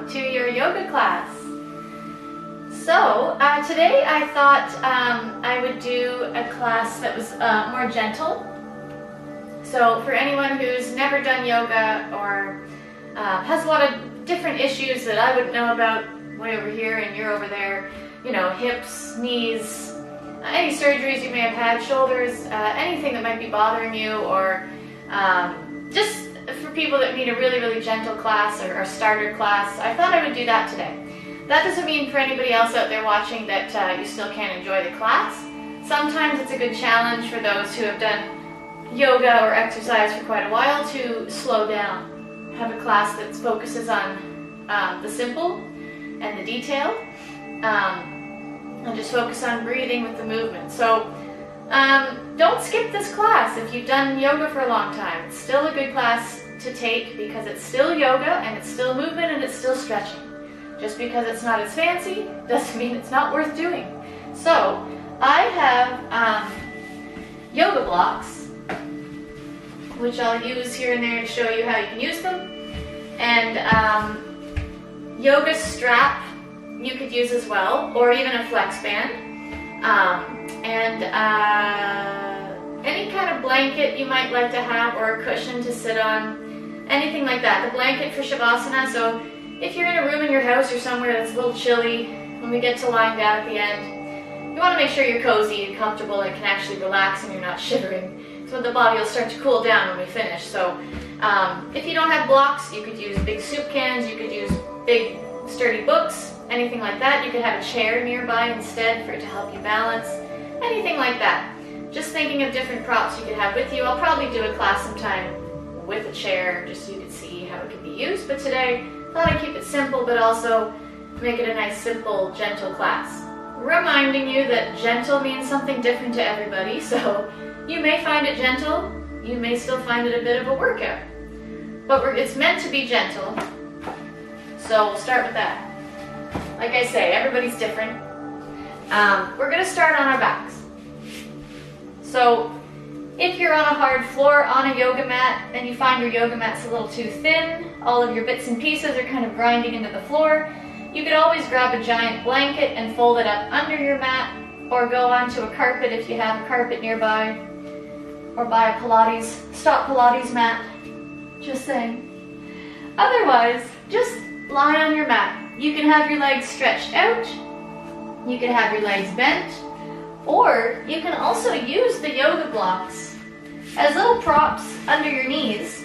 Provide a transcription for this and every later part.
welcome to your yoga class. So today I thought I would do a class that was more gentle. So for anyone who's never done yoga or has a lot of different issues that I wouldn't know about, way over here and you're over there, you know, hips, knees, any surgeries you may have had, shoulders, anything that might be bothering you, or just for people that need a really gentle class or a starter class, I thought I would do that today. That doesn't mean for anybody else out there watching that you still can't enjoy the class. Sometimes it's a good challenge for those who have done yoga or exercise for quite a while to slow down. Have a class that focuses on the simple and the detail, and just focus on breathing with the movement. So don't skip this class if you've done yoga for a long time. It's still a good class to take because it's still yoga and it's still movement and it's still stretching. Just because it's not as fancy doesn't mean it's not worth doing. So I have yoga blocks, which I'll use here and there to show you how you can use them, and yoga strap you could use as well, or even a flex band, and any kind of blanket you might like to have, or a cushion to sit on, anything like that. The blanket for Savasana, so if you're in a room in your house or somewhere that's a little chilly, when we get to lying down at the end, you want to make sure you're cozy and comfortable and can actually relax and you're not shivering. So the body will start to cool down when we finish. So if you don't have blocks, you could use big soup cans, you could use big sturdy books, anything like that. You could have a chair nearby instead for it to help you balance, anything like that. Just thinking of different props you could have with you. I'll probably do a class sometime with a chair just so you can see how it can be used, but today I thought I'd keep it simple but also make it a nice, simple, gentle class. Reminding you that gentle means something different to everybody, so you may find it gentle, you may still find it a bit of a workout, but it's meant to be gentle, so we'll start with that. Like I say, everybody's different. We're going to start on our backs. So if you're on a hard floor on a yoga mat and you find your yoga mat's a little too thin, all of your bits and pieces are kind of grinding into the floor, you could always grab a giant blanket and fold it up under your mat, or go onto a carpet if you have a carpet nearby, or buy a stop Pilates mat, just saying. Otherwise, just lie on your mat. You can have your legs stretched out, you can have your legs bent, or you can also use the yoga blocks as little props under your knees,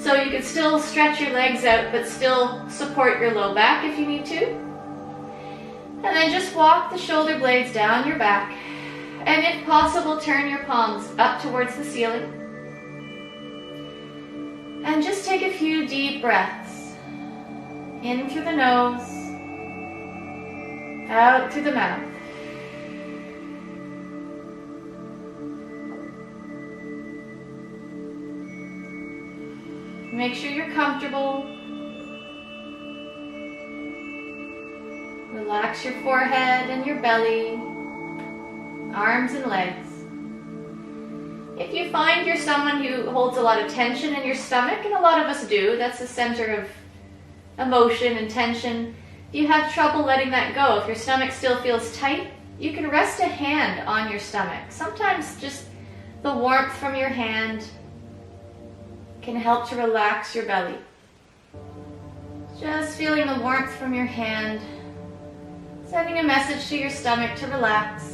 so you can still stretch your legs out but still support your low back if you need to. And then just walk the shoulder blades down your back, and if possible turn your palms up towards the ceiling. And just take a few deep breaths. In through the nose, out through the mouth. Make sure you're comfortable. Relax your forehead and your belly, arms and legs. If you find you're someone who holds a lot of tension in your stomach, and a lot of us do, that's the center of emotion and tension. If you have trouble letting that go, if your stomach still feels tight, you can rest a hand on your stomach. Sometimes just the warmth from your hand can help to relax your belly. Just feeling the warmth from your hand, sending a message to your stomach to relax.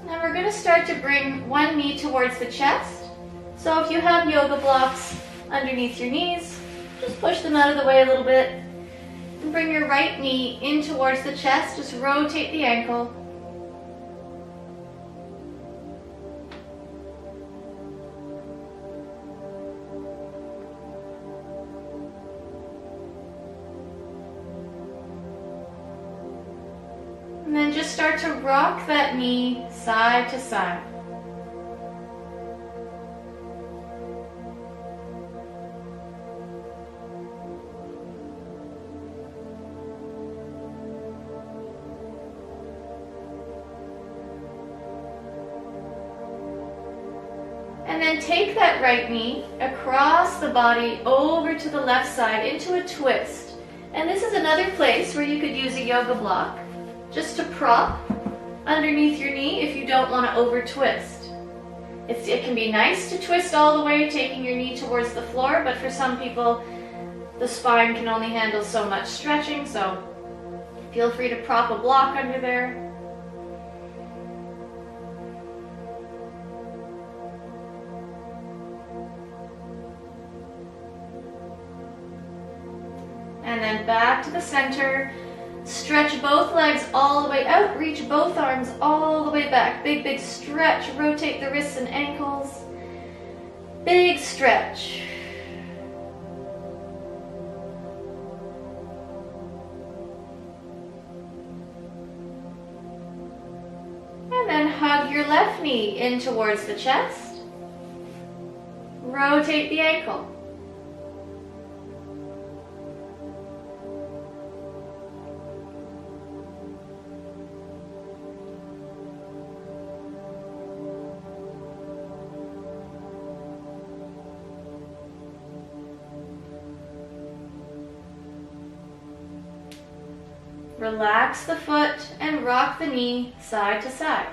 We're going to start to bring one knee towards the chest. So if you have yoga blocks underneath your knees, just push them out of the way a little bit and bring your right knee in towards the chest. Just rotate the ankle. just start to rock that knee side to side. And then take that right knee across the body over to the left side into a twist. And this is another place where you could use a yoga block just to prop underneath your knee if you don't want to over twist. It can be nice to twist all the way, taking your knee towards the floor, but for some people the spine can only handle so much stretching, so feel free to prop a block under there. And then back to the center. Stretch both legs all the way out. Reach both arms all the way back. Big, big stretch. Rotate the wrists and ankles. Big stretch. And then hug your left knee in towards the chest. Rotate the ankle. Relax the foot and rock the knee side to side.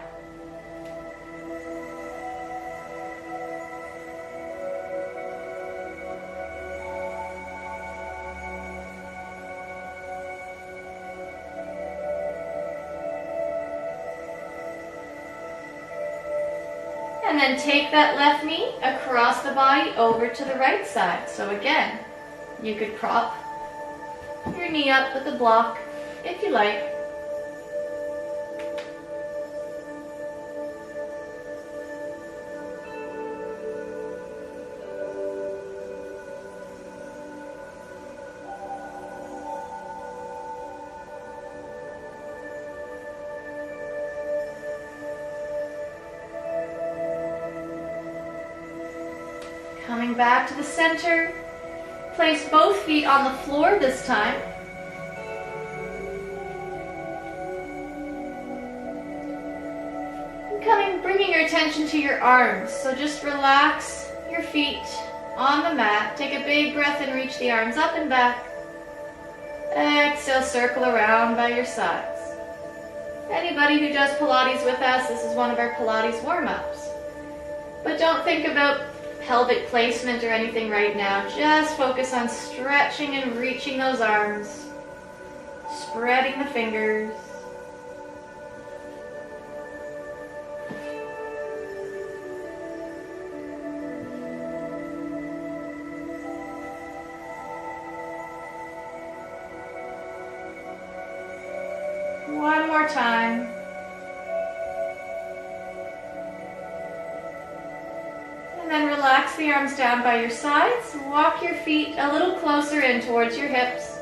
And then take that left knee across the body over to the right side. So again, you could prop your knee up with a block if you like. Coming back to the center, place both feet on the floor this time. Bringing your attention to your arms. So just relax your feet on the mat. Take a big breath and reach the arms up and back. Exhale, circle around by your sides. Anybody who does Pilates with us, this is one of our Pilates warm-ups. But don't think about pelvic placement or anything right now. Just focus on stretching and reaching those arms. Spreading the fingers. One more time. And then relax the arms down by your sides. Walk your feet a little closer in towards your hips.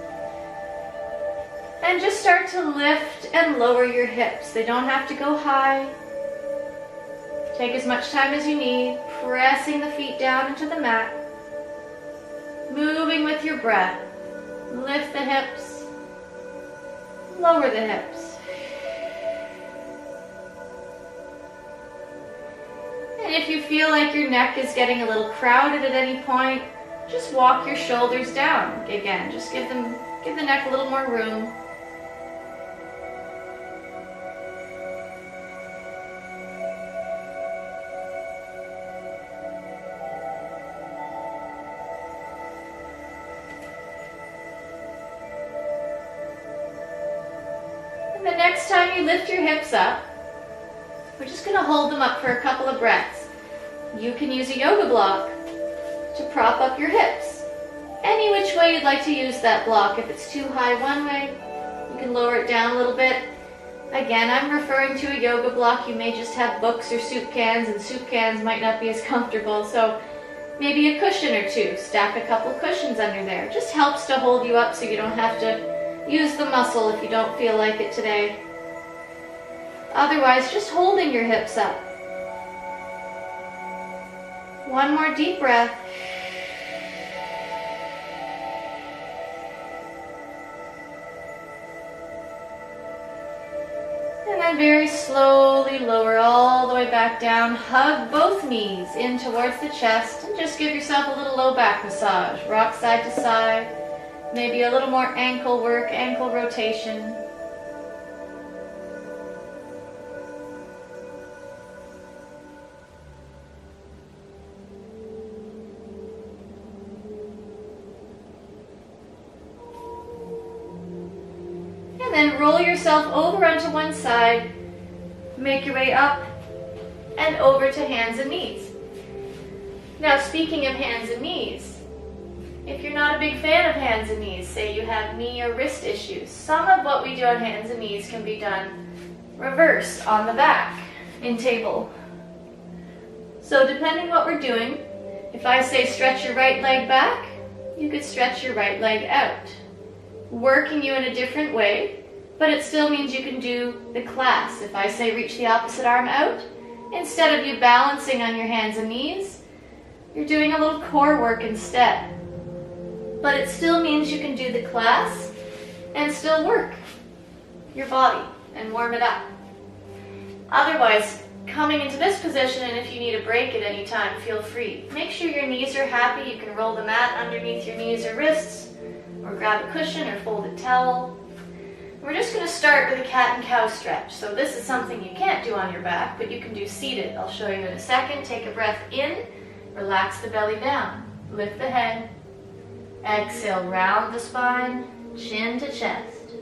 And just start to lift and lower your hips. They don't have to go high. Take as much time as you need, pressing the feet down into the mat. Moving with your breath. Lift the hips. Lower the hips. And if you feel like your neck is getting a little crowded at any point, just walk your shoulders down. Again, just give the neck a little more room. And the next time you lift your hips up, we're just going to hold them up for a couple of breaths. You can use a yoga block to prop up your hips. Any which way you'd like to use that block. If it's too high one way, you can lower it down a little bit. Again, I'm referring to a yoga block. You may just have books or soup cans, and soup cans might not be as comfortable. So maybe a cushion or two. Stack a couple cushions under there. Just helps to hold you up so you don't have to use the muscle if you don't feel like it today. Otherwise, just holding your hips up. One more deep breath. And then very slowly lower all the way back down. Hug both knees in towards the chest and just give yourself a little low back massage. Rock side to side. Maybe a little more ankle work, ankle rotation. And then roll yourself over onto one side. Make your way up and over to hands and knees. Now, speaking of hands and knees, if you're not a big fan of hands and knees, say you have knee or wrist issues, some of what we do on hands and knees can be done reverse on the back in table. So depending what we're doing, if I say stretch your right leg back, you could stretch your right leg out, working you in a different way, but it still means you can do the class. If I say reach the opposite arm out, instead of you balancing on your hands and knees, you're doing a little core work instead. But it still means you can do the class and still work your body and warm it up. Otherwise, coming into this position, and if you need a break at any time, feel free. Make sure your knees are happy. You can roll the mat underneath your knees or wrists, or grab a cushion or folded towel. We're just going to start with a cat and cow stretch. So this is something you can't do on your back, but you can do seated. I'll show you in a second. Take a breath in, relax the belly down, lift the head. Exhale, round the spine, chin to chest.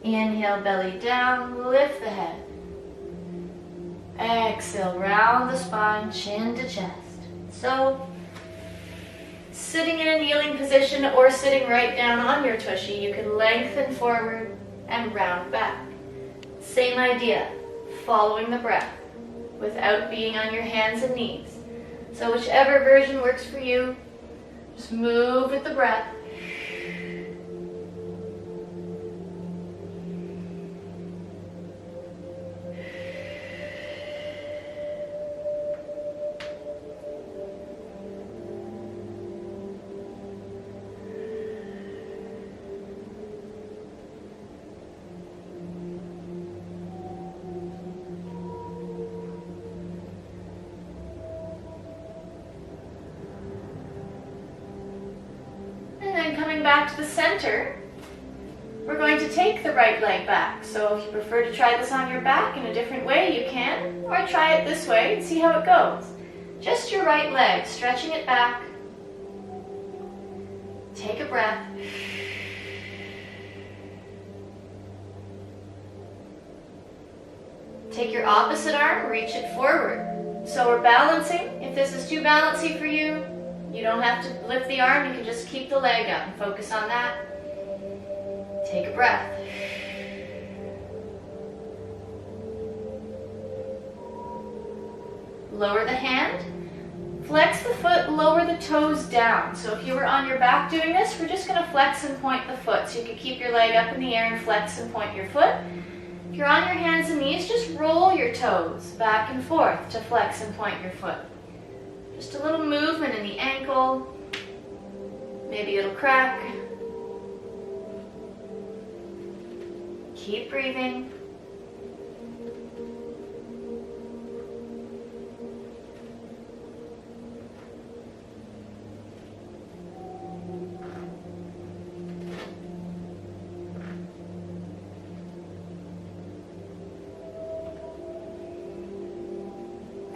Inhale, belly down, lift the head. Exhale, round the spine, chin to chest. So, sitting in a kneeling position or sitting right down on your tushy, you can lengthen forward and round back. Same idea, following the breath without being on your hands and knees. So whichever version works for you, just move with the breath. Coming back to the center, we're going to take the right leg back. So if you prefer to try this on your back in a different way, you can, or try it this way and see how it goes. Just your right leg, stretching it back. Take a breath. Take your opposite arm, reach it forward. So we're balancing. If this is too bouncy for you, you don't have to lift the arm, you can just keep the leg up and focus on that. Take a breath. Lower the hand. Flex the foot, lower the toes down. So if you were on your back doing this, we're just going to flex and point the foot. So you can keep your leg up in the air and flex and point your foot. If you're on your hands and knees, just roll your toes back and forth to flex and point your foot. Just a little movement in the ankle. Maybe it'll crack. Keep breathing.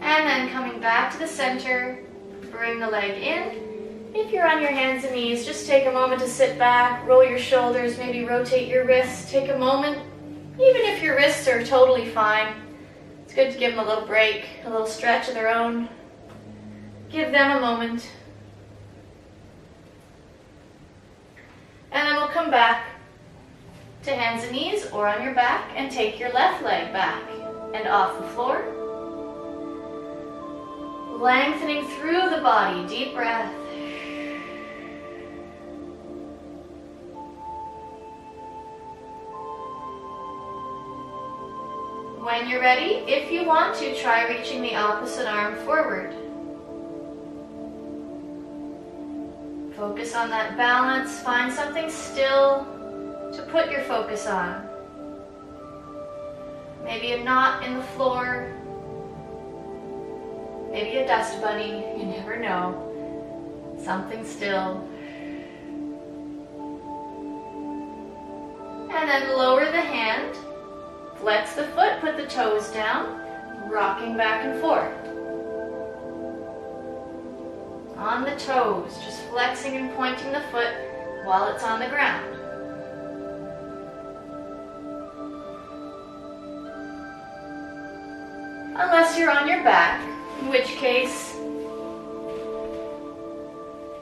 And then coming back to the center, bring the leg in. If you're on your hands and knees, just take a moment to sit back, roll your shoulders, maybe rotate your wrists. Take a moment, even if your wrists are totally fine. It's good to give them a little break, a little stretch of their own. Give them a moment. And then we'll come back to hands and knees or on your back and take your left leg back and off the floor. Lengthening through the body, deep breath. When you're ready, if you want to, try reaching the opposite arm forward. Focus on that balance. Find something still to put your focus on. Maybe a knot in the floor. Maybe a dust bunny. You never know. Something still. And then lower the hand. Flex the foot. Put the toes down. Rocking back and forth. On the toes. Just flexing and pointing the foot while it's on the ground. Unless you're on your back, in which case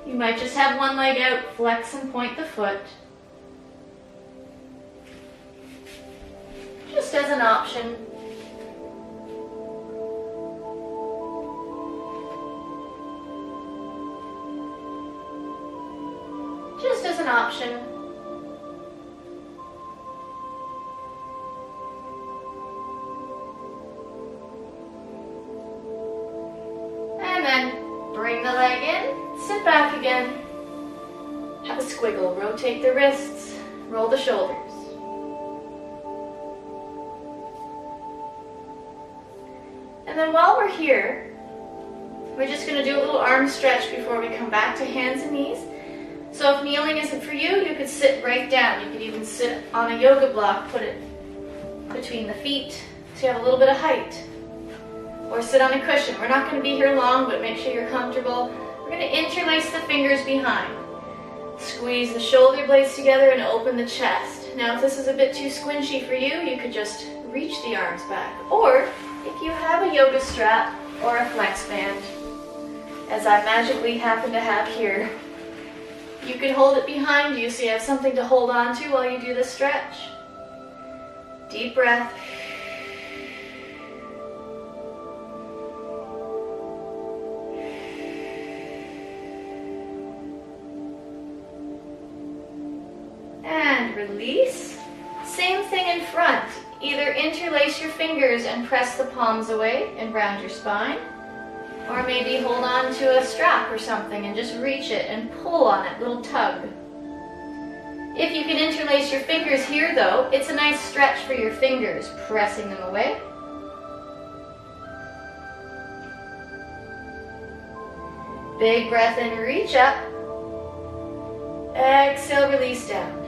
you might just have one leg out, flex and point the foot. Just as an option. Just as an option. And then bring the leg in, sit back again, have a squiggle, rotate the wrists, roll the shoulders. And then while we're here, we're just going to do a little arm stretch before we come back to hands and knees. So if kneeling isn't for you, you could sit right down. You could even sit on a yoga block, put it between the feet so you have a little bit of height. Or sit on a cushion. We're not going to be here long, but make sure you're comfortable. We're going to interlace the fingers behind. Squeeze the shoulder blades together and open the chest. Now if this is a bit too squinchy for you, you could just reach the arms back. Or if you have a yoga strap or a flex band, as I magically happen to have here, you can hold it behind you so you have something to hold on to while you do the stretch. Deep breath. And release. Same thing in front. Either interlace your fingers and press the palms away and round your spine, or maybe hold on to a strap or something and just reach it and pull on it, little tug. If you can interlace your fingers here though, it's a nice stretch for your fingers, pressing them away. Big breath in, reach up. Exhale, release down.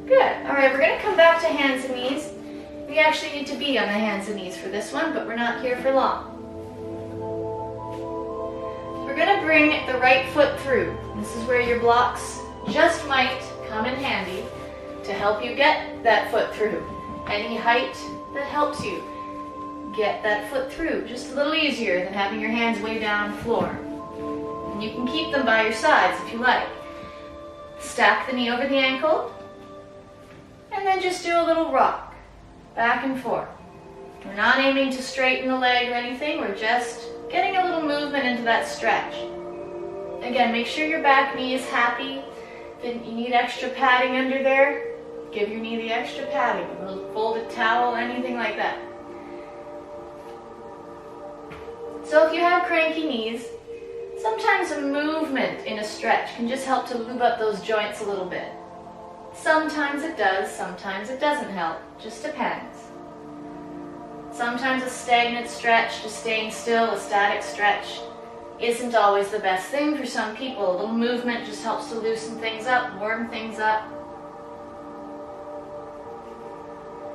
Good. All right, we're going to come back to hands and knees. We actually need to be on the hands and knees for this one, but we're not here for long. We're going to bring the right foot through. This is where your blocks just might come in handy to help you get that foot through. Any height that helps you get that foot through. Just a little easier than having your hands way down on the floor. And you can keep them by your sides if you like. Stack the knee over the ankle. And then just do a little rock, back and forth. We're not aiming to straighten the leg or anything, we're just getting a little movement into that stretch. Again, make sure your back knee is happy. If you need extra padding under there, give your knee the extra padding, a little folded towel, anything like that. So if you have cranky knees, sometimes a movement in a stretch can just help to lube up those joints a little bit. Sometimes it does, sometimes it doesn't help. Just depends. Sometimes a stagnant stretch, just staying still, a static stretch, isn't always the best thing for some people. A little movement just helps to loosen things up, warm things up.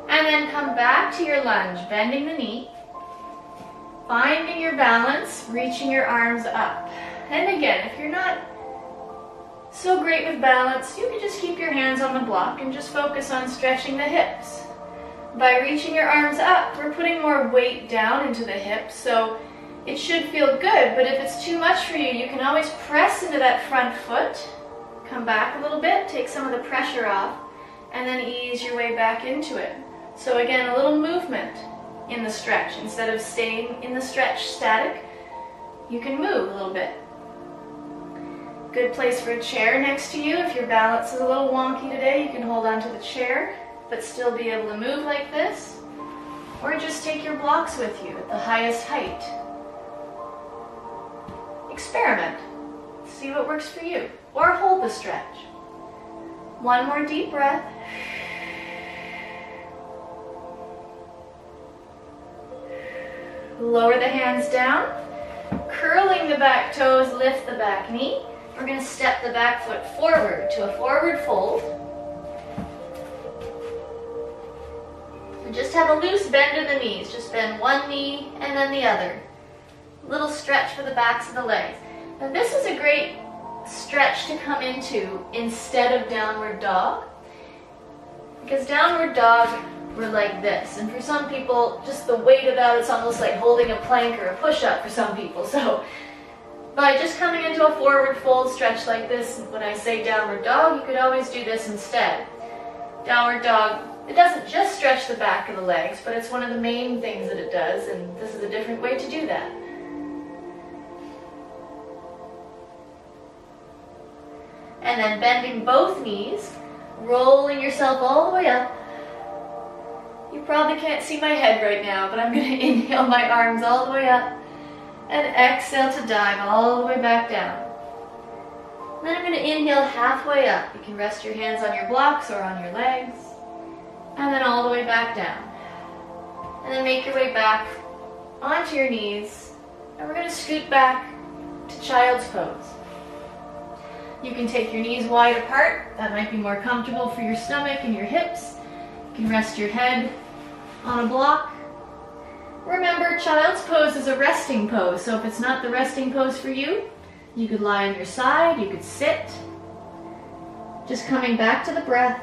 And then come back to your lunge, bending the knee, finding your balance, reaching your arms up. And again, if you're not so great with balance, you can just keep your hands on the block and just focus on stretching the hips. By reaching your arms up, we're putting more weight down into the hips, so it should feel good, but if it's too much for you, you can always press into that front foot, come back a little bit, take some of the pressure off, and then ease your way back into it. So again, a little movement in the stretch. Instead of staying in the stretch static, you can move a little bit. Good place for a chair next to you. If your balance is a little wonky today, you can hold onto the chair. but still be able to move like this, or just take your blocks with you at the highest height. Experiment. See what works for you, or hold the stretch. One more deep breath. Lower the hands down, curling the back toes, lift the back knee. We're going to step the back foot forward to a forward fold. So just have a loose bend in the knees. Just bend one knee and then the other. Little stretch for the backs of the legs. Now this is a great stretch to come into instead of downward dog, because downward dog, we're like this, and for some people just the weight of that, it's almost like holding a plank or a push-up for some people. So by just coming into a forward fold stretch like this, when I say downward dog, you could always do this instead. Downward dog, it doesn't just stretch the back of the legs, but it's one of the main things that it does, and this is a different way to do that. And then bending both knees, rolling yourself all the way up. You probably can't see my head right now, but I'm going to inhale my arms all the way up and exhale to dive all the way back down. And then I'm going to inhale halfway up. You can rest your hands on your blocks or on your legs. And then all the way back down. And then make your way back onto your knees. And we're going to scoot back to child's pose. You can take your knees wide apart. That might be more comfortable for your stomach and your hips. You can rest your head on a block. Remember, child's pose is a resting pose, so if it's not the resting pose for you, you could lie on your side, you could sit. Just coming back to the breath.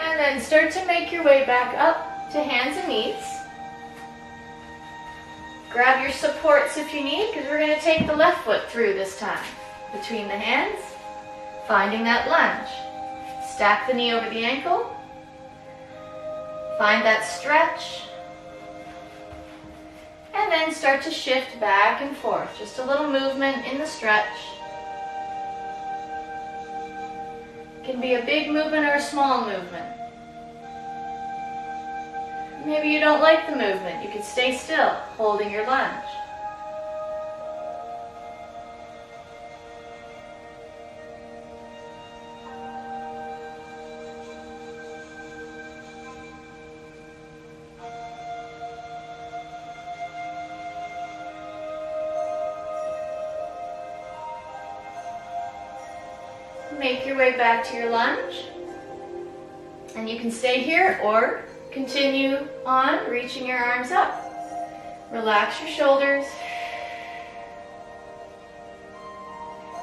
And then start to make your way back up to hands and knees. Grab your supports if you need, because we're going to take the left foot through this time. Between the hands, finding that lunge. Stack the knee over the ankle. Find that stretch. And then start to shift back and forth. Just a little movement in the stretch. It can be a big movement or a small movement. Maybe you don't like the movement. You could stay still, holding your lunge. Make your way back to your lunge. And you can stay here or continue on, reaching your arms up. Relax your shoulders.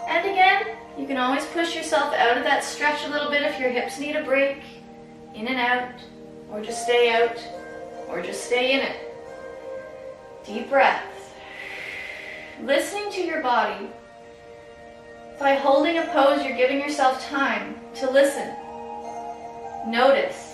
And again, you can always push yourself out of that stretch a little bit if your hips need a break. In and out, or just stay out, or just stay in it. Deep breaths. Listening to your body. By holding a pose, you're giving yourself time to listen. Notice.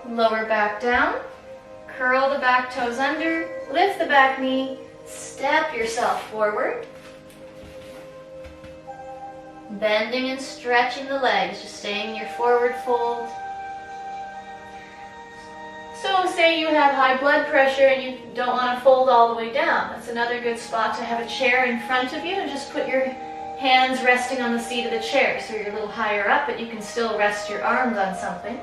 Lower back down, curl the back toes under, lift the back knee, step yourself forward. Bending and stretching the legs, just staying in your forward fold. So say you have high blood pressure and you don't want to fold all the way down. That's another good spot to have a chair in front of you and just put your hands resting on the seat of the chair. So you're a little higher up, but you can still rest your arms on something.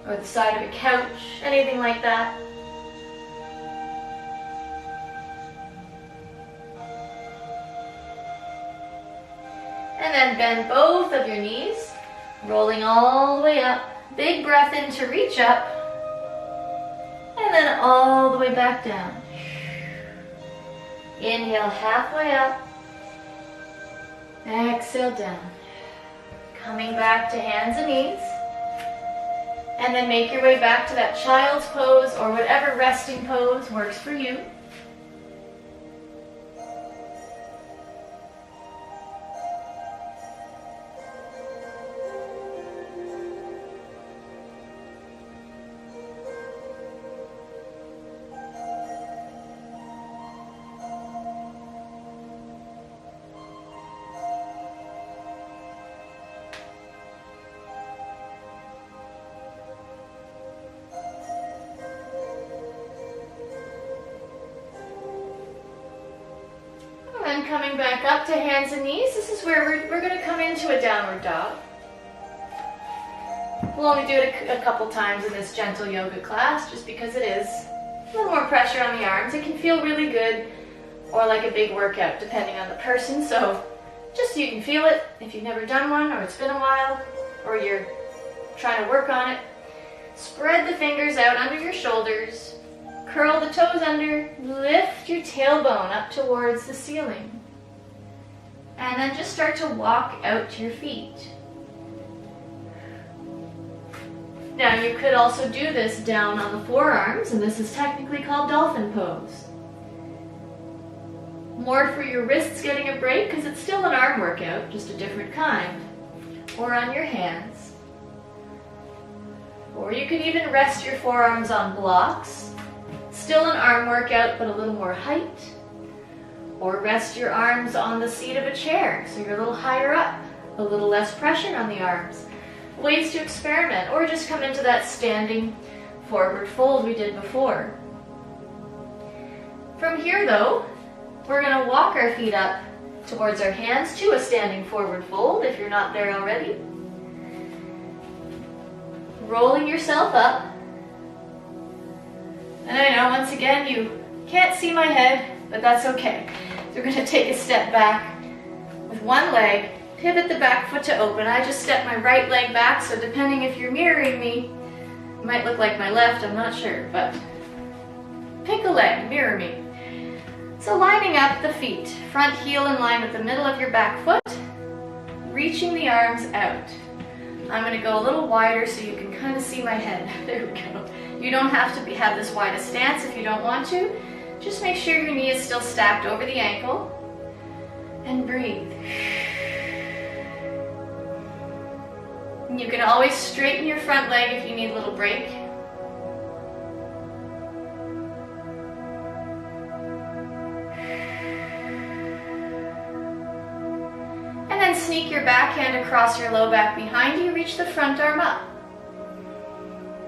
Or the side of a couch, anything like that. And then bend both of your knees, rolling all the way up. Big breath in to reach up. And then all the way back down. Inhale halfway up. Exhale down. Coming back to hands and knees. And then make your way back to that child's pose or whatever resting pose works for you. And coming back up to hands and knees, this is where we're going to come into a downward dog. We'll only do it a couple times in this gentle yoga class just because it is a little more pressure on the arms. It can feel really good or like a big workout depending on the person, so just so you can feel it if you've never done one or it's been a while or you're trying to work on it. Spread the fingers out under your shoulders. Curl the toes under, lift your tailbone up towards the ceiling. And then just start to walk out to your feet. Now you could also do this down on the forearms, and this is technically called dolphin pose. More for your wrists getting a break because it's still an arm workout, just a different kind. Or on your hands. Or you could even rest your forearms on blocks. Still an arm workout, but a little more height. Or rest your arms on the seat of a chair, so you're a little higher up, a little less pressure on the arms. Ways to experiment, or just come into that standing forward fold we did before. From here though, we're going to walk our feet up towards our hands to a standing forward fold if you're not there already. Rolling yourself up. And I know, once again, you can't see my head, but that's okay. So we're going to take a step back with one leg, pivot the back foot to open. I just step my right leg back, so depending if you're mirroring me, it might look like my left, I'm not sure, but pick a leg, mirror me. So lining up the feet, front heel in line with the middle of your back foot, reaching the arms out. I'm going to go a little wider so you can kind of see my head. There we go. You don't have to have this wide a stance if you don't want to. Just make sure your knee is still stacked over the ankle. And breathe. And you can always straighten your front leg if you need a little break. And then sneak your back hand across your low back behind you, reach the front arm up.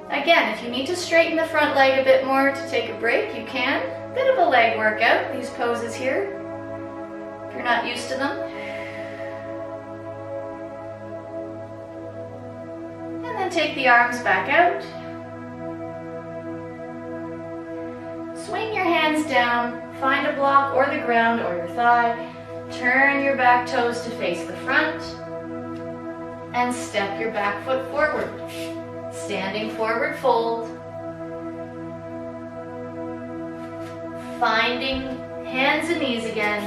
Again, if you need to straighten the front leg a bit more to take a break, you can. Bit of a leg workout, these poses here, if you're not used to them. And then take the arms back out. Swing your hands down, find a block or the ground or your thigh. Turn your back toes to face the front and step your back foot forward. Standing forward fold. Finding hands and knees again.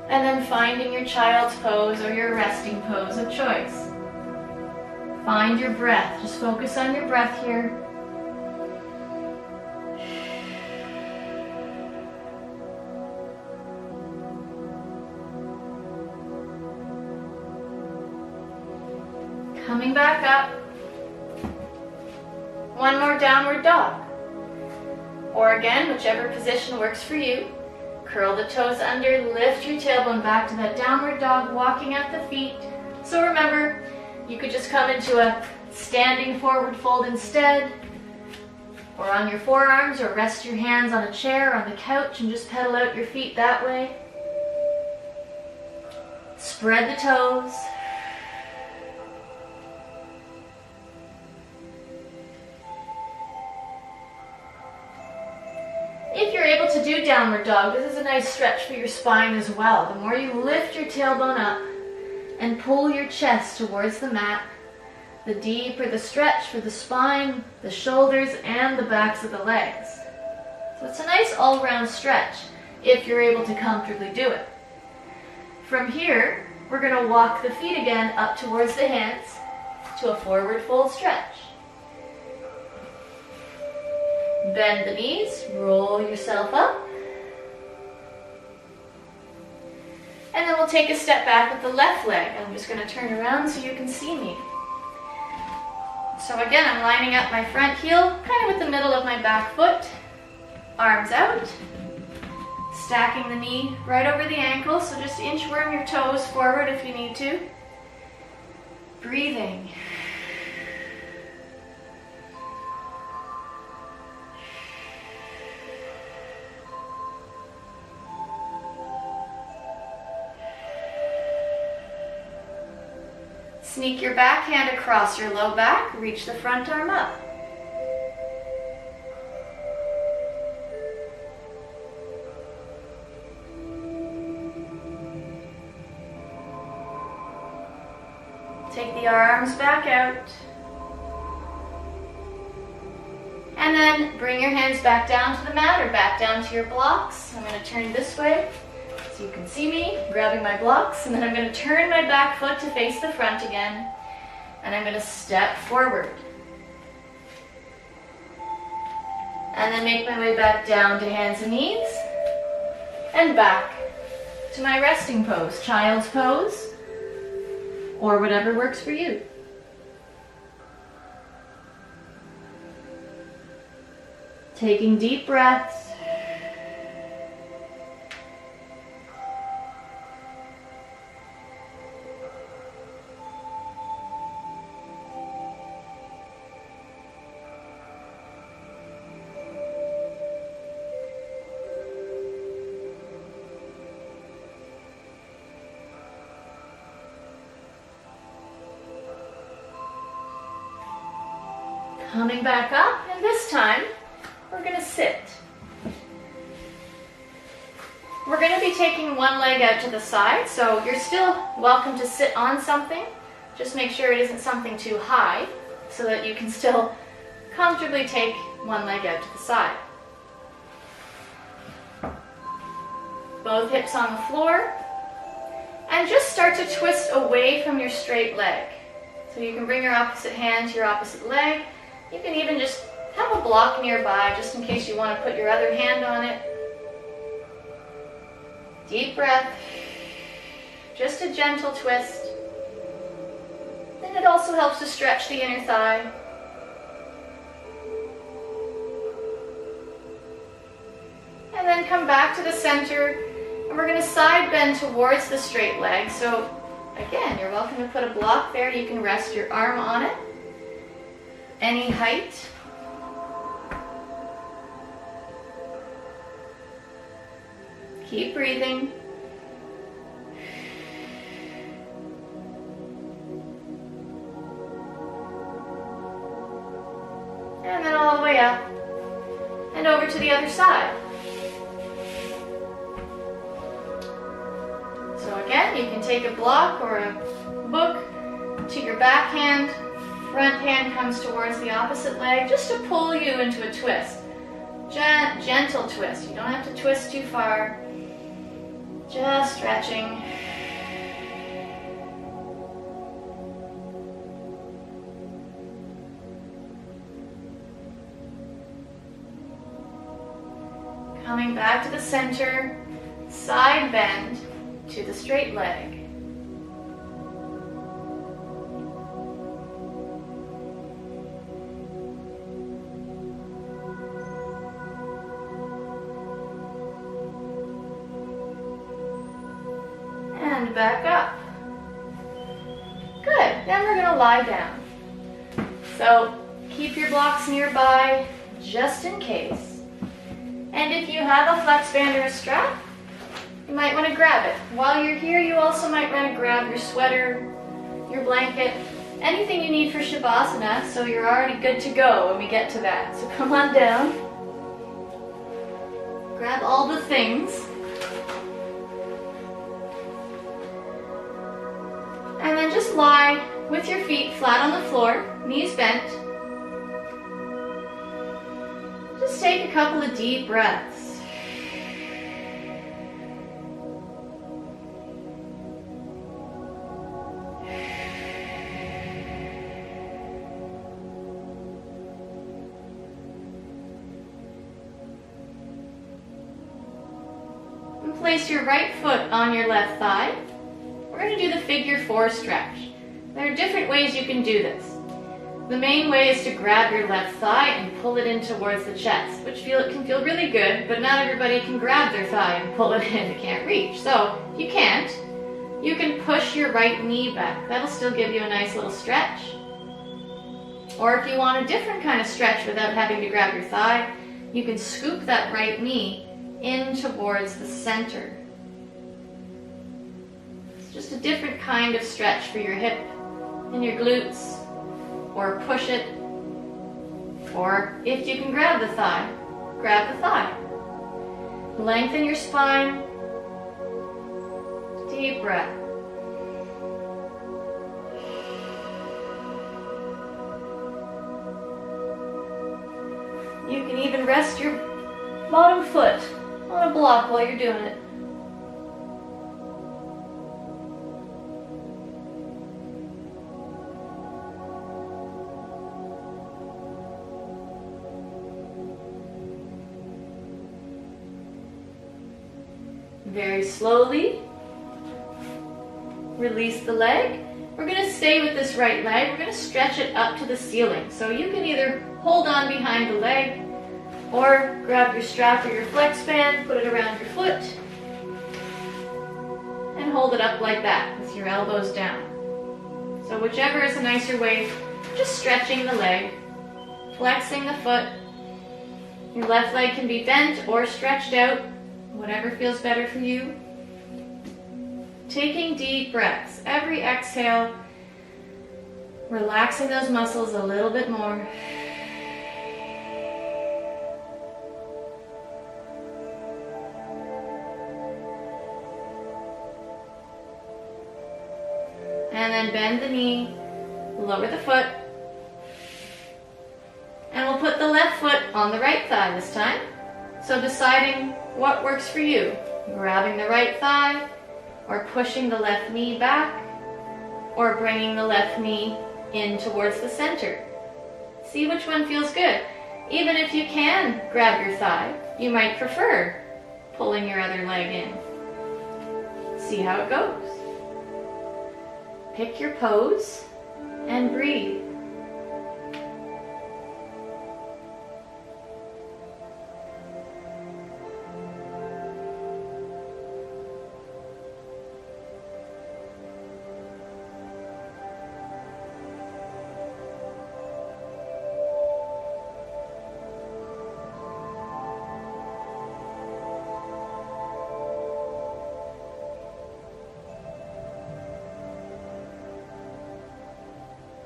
And then finding your child's pose or your resting pose of choice. Find your breath. Just focus on your breath here. Coming back up. One more downward dog. Or again, whichever position works for you. Curl the toes under, lift your tailbone back to that downward dog, walking at the feet. So remember, you could just come into a standing forward fold instead, or on your forearms, or rest your hands on a chair or on the couch and just pedal out your feet that way. Spread the toes. If you're able to do downward dog, this is a nice stretch for your spine as well. The more you lift your tailbone up and pull your chest towards the mat, the deeper the stretch for the spine, the shoulders, and the backs of the legs. So it's a nice all-round stretch. if you're able to comfortably do it. From here, we're going to walk the feet again up towards the hands to a forward fold stretch. Bend the knees, roll yourself up. And then we'll take a step back with the left leg. I'm just going to turn around so you can see me. So again, I'm lining up my front heel, kind of with the middle of my back foot. Arms out. Stacking the knee right over the ankle, so just inchworm your toes forward if you need to. Breathing. Sneak your back hand across your low back, reach the front arm up. Take the arms back out. And then bring your hands back down to the mat or back down to your blocks. I'm going to turn this way so you can see me grabbing my blocks. And then I'm going to turn my back foot to face the front again. And I'm going to step forward. And then make my way back down to hands and knees. And back to my resting pose, child's pose. Or whatever works for you. Taking deep breaths. Coming back up, and this time we're going to sit. We're going to be taking one leg out to the side, so you're still welcome to sit on something. Just make sure it isn't something too high so that you can still comfortably take one leg out to the side. Both hips on the floor, and just start to twist away from your straight leg. So you can bring your opposite hand to your opposite leg. You can even just have a block nearby just in case you want to put your other hand on it. Deep breath. Just a gentle twist. And it also helps to stretch the inner thigh. And then come back to the center. And we're going to side bend towards the straight leg. So again, you're welcome to put a block there. You can rest your arm on it. Any height. Keep breathing. And then all the way up and over to the other side. So again, you can take a block or a book to your back hand. Front hand comes towards the opposite leg just to pull you into a twist. Gentle twist. You don't have to twist too far. Just stretching. Coming back to the center, side bend to the straight leg. And back up. Good. Then we're going to lie down. So keep your blocks nearby just in case. And if you have a flex band or a strap, you might want to grab it. While you're here, you also might want to grab your sweater, your blanket, anything you need for Savasana, so you're already good to go when we get to that. So come on down. Grab all the things. And then just lie with your feet flat on the floor, knees bent. Just take a couple of deep breaths. place your right foot on your left thigh. We're going to do the figure 4 stretch. There are different ways you can do this. The main way is to grab your left thigh and pull it in towards the chest, which can feel really good, but not everybody can grab their thigh and pull it in. It can't reach. So if you can't, you can push your right knee back. That'll still give you a nice little stretch. Or if you want a different kind of stretch without having to grab your thigh, you can scoop that right knee in towards the center. It's just a different kind of stretch for your hip and your glutes, or push it, or if you can grab the thigh, grab the thigh. Lengthen your spine. Deep breath. You can even rest your bottom foot on a block while you're doing it. Very slowly, release the leg. We're going to stay with this right leg. We're going to stretch it up to the ceiling. So you can either hold on behind the leg or grab your strap or your flex band, put it around your foot, and hold it up like that with your elbows down. So whichever is a nicer way, just stretching the leg, flexing the foot. Your left leg can be bent or stretched out, whatever feels better for you. Taking deep breaths. Every exhale, relaxing those muscles a little bit more. And then bend the knee, lower the foot. And we'll put the left foot on the right thigh this time. So deciding what works for you. Grabbing the right thigh, or pushing the left knee back, or bringing the left knee in towards the center. See which one feels good. Even if you can grab your thigh, you might prefer pulling your other leg in. See how it goes. Pick your pose and breathe.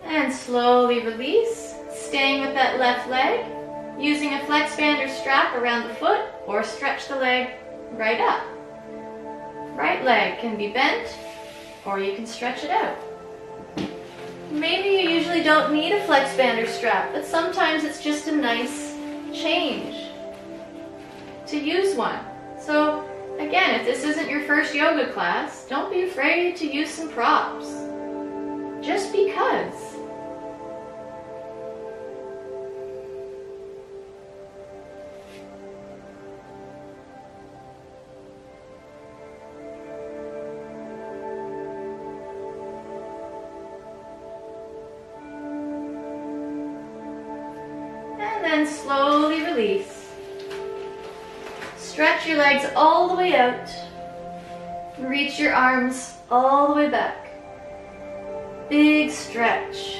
And slowly release, staying with that left leg, using a flex band or strap around the foot, or stretch the leg right up. Right leg can be bent, or you can stretch it out. Maybe you usually don't need a flex band or strap, but sometimes it's just a nice change to use one. So again, if this isn't your first yoga class, don't be afraid to use some props. Just because. And then slowly release. Stretch your legs all the way out. Reach your arms all the way back. Big stretch.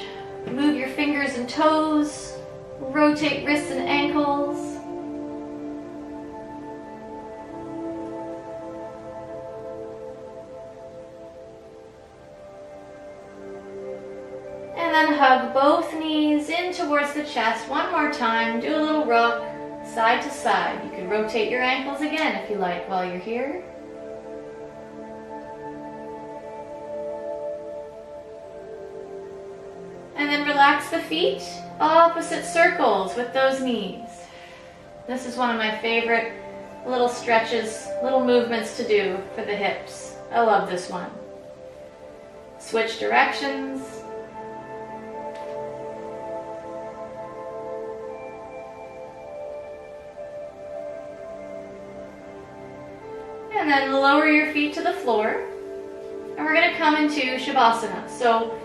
Move your fingers and toes. Rotate wrists and ankles. And then hug both knees in towards the chest one more time. Do a little rock side to side. You can rotate your ankles again if you like while you're here. And then relax the feet, opposite circles with those knees. This is one of my favorite little stretches, little movements to do for the hips. I love this one. Switch directions. And then lower your feet to the floor. And we're going to come into Savasana. So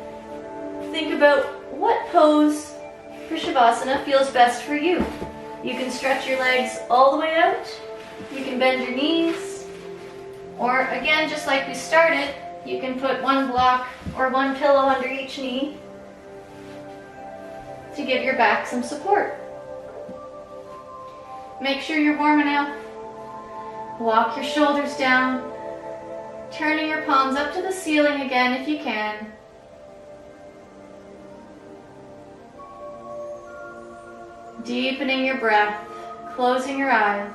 think about what pose for Savasana feels best for you. You can stretch your legs all the way out. You can bend your knees. Or again, just like we started, you can put one block or one pillow under each knee to give your back some support. Make sure you're warm enough. Walk your shoulders down, turning your palms up to the ceiling again if you can. Deepening your breath, closing your eyes.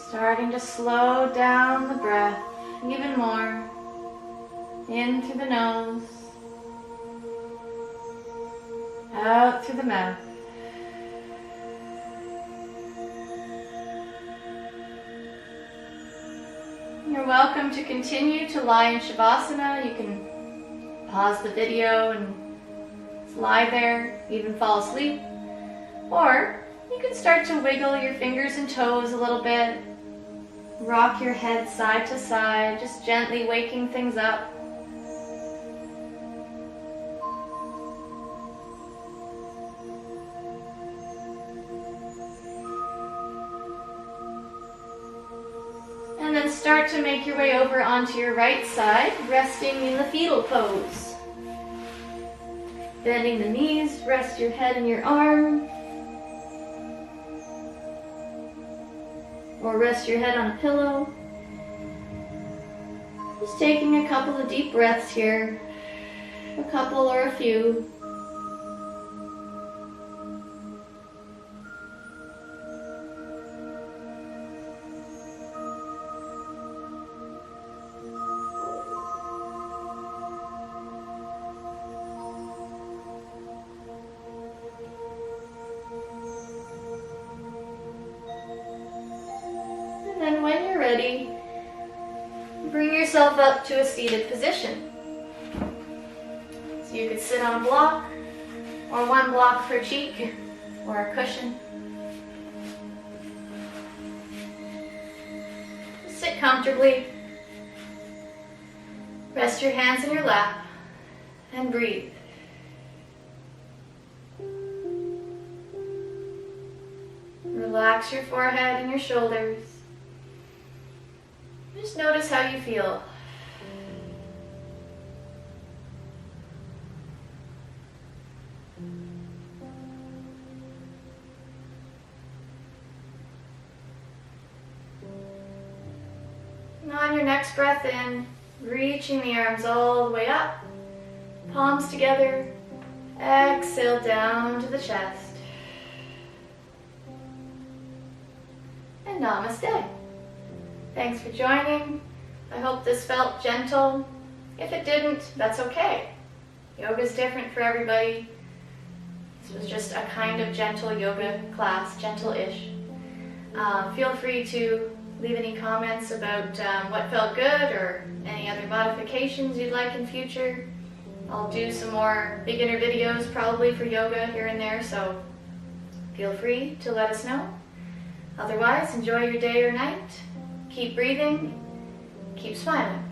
Starting to slow down the breath even more. In through the nose, out through the mouth. You're welcome to continue to lie in Savasana. You can pause the video and lie there, even fall asleep. Or you can start to wiggle your fingers and toes a little bit. Rock your head side to side, just gently waking things up. And then start to make your way over onto your right side, resting in the fetal pose. Bending the knees, rest your head in your arm. Or rest your head on a pillow. Just taking a couple of deep breaths here. A couple or a few. And when you're ready, bring yourself up to a seated position. So you could sit on a block, or one block per cheek, or a cushion. Sit comfortably. Rest your hands in your lap and breathe. Relax your forehead and your shoulders. Just notice how you feel. Now on your next breath in, reaching the arms all the way up, palms together, Exhale down to the chest. And namaste. Thanks for joining. I hope this felt gentle. If it didn't, that's okay. Yoga's different for everybody. This was just a kind of gentle yoga class, gentle-ish. Feel free to leave any comments about what felt good or any other modifications you'd like in future. I'll do some more beginner videos probably for yoga here and there, so feel free to let us know. Otherwise, enjoy your day or night. Keep breathing. Keep smiling.